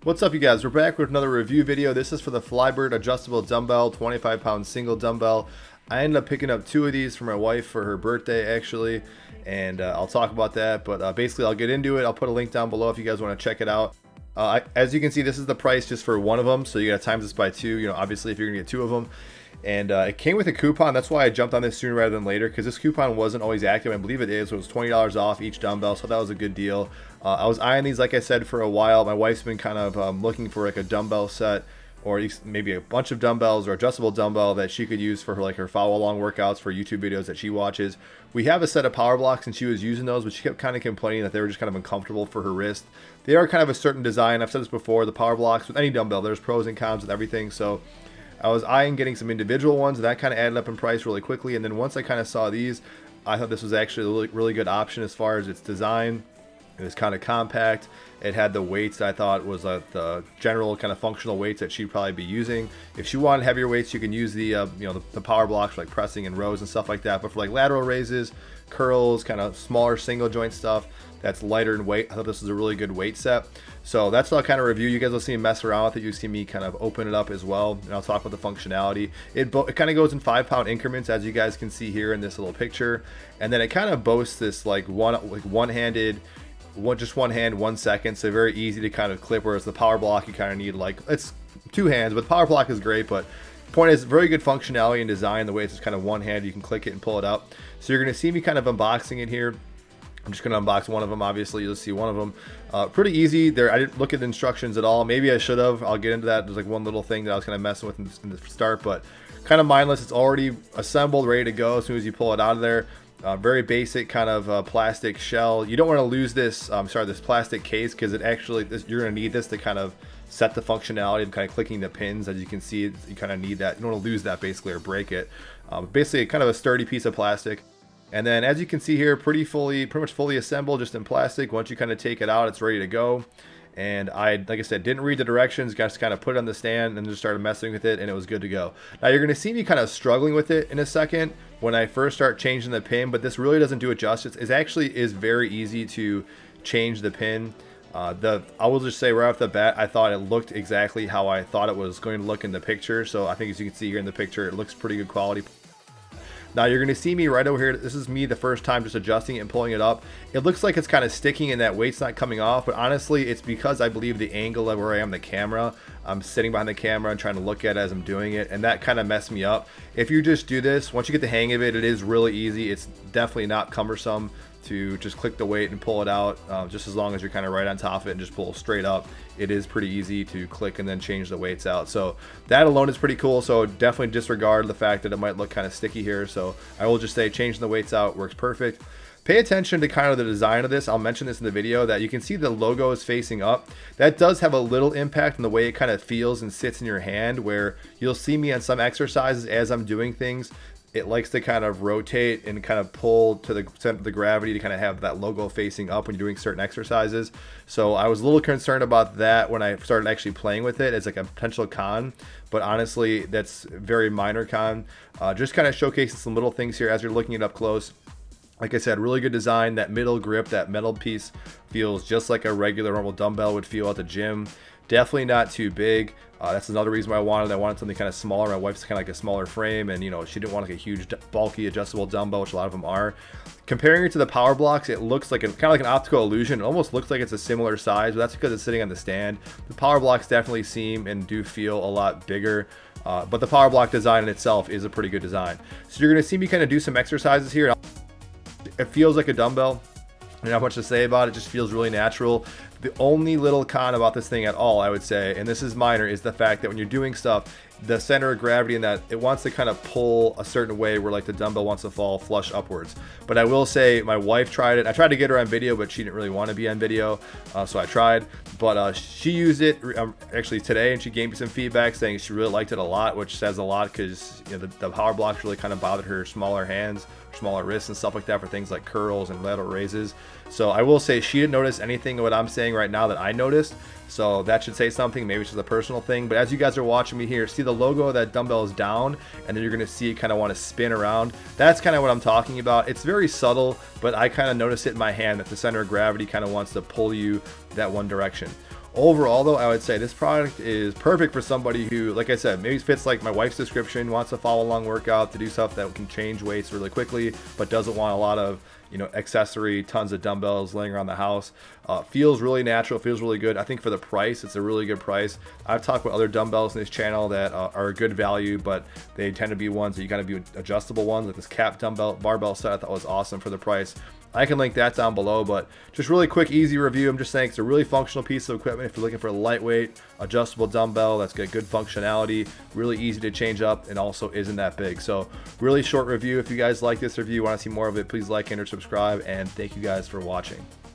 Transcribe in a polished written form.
What's up, you guys? We're back with another review video. This is for the Flybird Adjustable Dumbbell, 25-pound single dumbbell. I ended up picking up 2 of these for my wife for her birthday, actually, and I'll talk about that. But basically, I'll get into it. I'll put a link down below if you guys want to check it out. As you can see, this is the price just for one of them, so you got to times this by 2. You know, obviously, if you're gonna get 2 of them. And it came with a coupon. That's why I jumped on this sooner rather than later, because this coupon wasn't always active. I believe it is. So it was $20 off each dumbbell, so that was a good deal. I was eyeing these, like I said, for a while. My wife's been kind of looking for like a dumbbell set, or maybe a bunch of dumbbells or adjustable dumbbell that she could use for her follow-along workouts for YouTube videos that she watches. We have a set of power blocks, and she was using those, but she kept kind of complaining that they were just kind of uncomfortable for her wrist. They are kind of a certain design. I've said this before. The power blocks with any dumbbell, there's pros and cons with everything. So I was eyeing getting some individual ones, and that kind of added up in price really quickly. And then once I kind of saw these, I thought this was actually a really good option as far as its design. It was kind of compact. It had the weights that I thought was the general kind of functional weights that she'd probably be using. If she wanted heavier weights, you can use the the power blocks for like pressing and rows and stuff like that. But for like lateral raises, curls, kind of smaller single joint stuff that's lighter in weight, I thought this was a really good weight set. So that's what I'll kind of review. You guys will see me mess around with it. You see me kind of open it up as well, and I'll talk about the functionality. It kind of goes in 5-pound increments, as you guys can see here in this little picture, and then it kind of boasts this one-handed. Just one hand, 1 second, so very easy to kind of clip, whereas the power block you kind of need it's 2 hands, but the power block is great. But point is, very good functionality and design, the way it's just kind of one hand, you can click it and pull it up. So you're going to see me kind of unboxing it here. I'm just going to unbox one of them. Obviously you'll see one of them. Pretty easy there. I didn't look at the instructions at all. Maybe I should have. I'll get into that. There's like one little thing that I was kind of messing with in the start, but kind of mindless. It's already assembled, ready to go as soon as you pull it out of there. Very basic kind of plastic shell. You don't want to lose this this plastic case, because you're going to need this to kind of set the functionality of kind of clicking the pins. As you can see, you kind of need that. You don't want to lose that basically or break it. Basically kind of a sturdy piece of plastic. And then as you can see here, pretty much fully assembled, just in plastic. Once you kind of take it out, it's ready to go. And like I said, didn't read the directions, just kind of put it on the stand and just started messing with it, and it was good to go. Now you're going to see me kind of struggling with it in a second when I first start changing the pin, but this really doesn't do it justice. It actually is very easy to change the pin. I will just say right off the bat, I thought it looked exactly how I thought it was going to look in the picture. So I think, as you can see here in the picture, it looks pretty good quality. Now you're going to see me right over here. This is me the first time just adjusting it and pulling it up. It looks like it's kind of sticking and that weight's not coming off, but honestly it's because I believe the angle of where I am the camera. I'm sitting behind the camera and trying to look at it as I'm doing it, and that kind of messed me up. If you just do this, once you get the hang of it, it is really easy. It's definitely not cumbersome to just click the weight and pull it out, just as long as you're kind of right on top of it and just pull straight up. It is pretty easy to click and then change the weights out. So that alone is pretty cool. So definitely disregard the fact that it might look kind of sticky here. So I will just say changing the weights out works perfect. Pay attention to kind of the design of this. I'll mention this in the video, that you can see the logo is facing up. That does have a little impact on the way it kind of feels and sits in your hand, where you'll see me on some exercises as I'm doing things, it likes to kind of rotate and kind of pull to the center of the gravity to kind of have that logo facing up when you're doing certain exercises. So I was a little concerned about that when I started actually playing with it as like a potential con, but honestly that's very minor con. Just kind of showcasing some little things here as you're looking it up close. Like I said, really good design. That middle grip, that metal piece feels just like a regular normal dumbbell would feel at the gym. Definitely not too big. That's another reason why I wanted something kind of smaller. My wife's kind of like a smaller frame, and she didn't want like a huge bulky adjustable dumbbell, which a lot of them are. Comparing it to the power blocks, it looks like kind of like an optical illusion. It almost looks like it's a similar size, but that's because it's sitting on the stand. The power blocks definitely seem and do feel a lot bigger. But the power block design in itself is a pretty good design. So you're going to see me kind of do some exercises here. It feels like a dumbbell. Not much to say about it. Just feels really natural. The only little con about this thing at all, I would say, and this is minor, is the fact that when you're doing stuff, the center of gravity in that, it wants to kind of pull a certain way where like the dumbbell wants to fall flush upwards. But I will say, my wife tried it. I tried to get her on video, but she didn't really want to be on video, so I tried. But she used it actually today, and she gave me some feedback saying she really liked it a lot, which says a lot, because the power blocks really kind of bothered her smaller hands, smaller wrists and stuff like that for things like curls and lateral raises. So I will say she didn't notice anything of what I'm saying right now that I noticed. So that should say something. Maybe it's just a personal thing. But as you guys are watching me here, see the logo of that dumbbell is down, and then you're going to see it kind of want to spin around. That's kind of what I'm talking about. It's very subtle, but I kind of notice it in my hand that the center of gravity kind of wants to pull you that one direction. Overall though, I would say this product is perfect for somebody who, like I said, maybe fits like my wife's description, wants to follow along workout, to do stuff that can change weights really quickly, but doesn't want a lot of, you know, accessory, tons of dumbbells laying around the house. Feels really natural, feels really good. I think for the price, it's a really good price. I've talked about other dumbbells in this channel that are a good value, but they tend to be ones that you gotta be adjustable ones, like this cap dumbbell barbell set I thought was awesome for the price. I can link that down below, but just really quick, easy review. I'm just saying it's a really functional piece of equipment if you're looking for a lightweight, adjustable dumbbell that's got good functionality, really easy to change up, and also isn't that big. So really short review. If you guys like this review, want to see more of it, please like and or subscribe, and thank you guys for watching.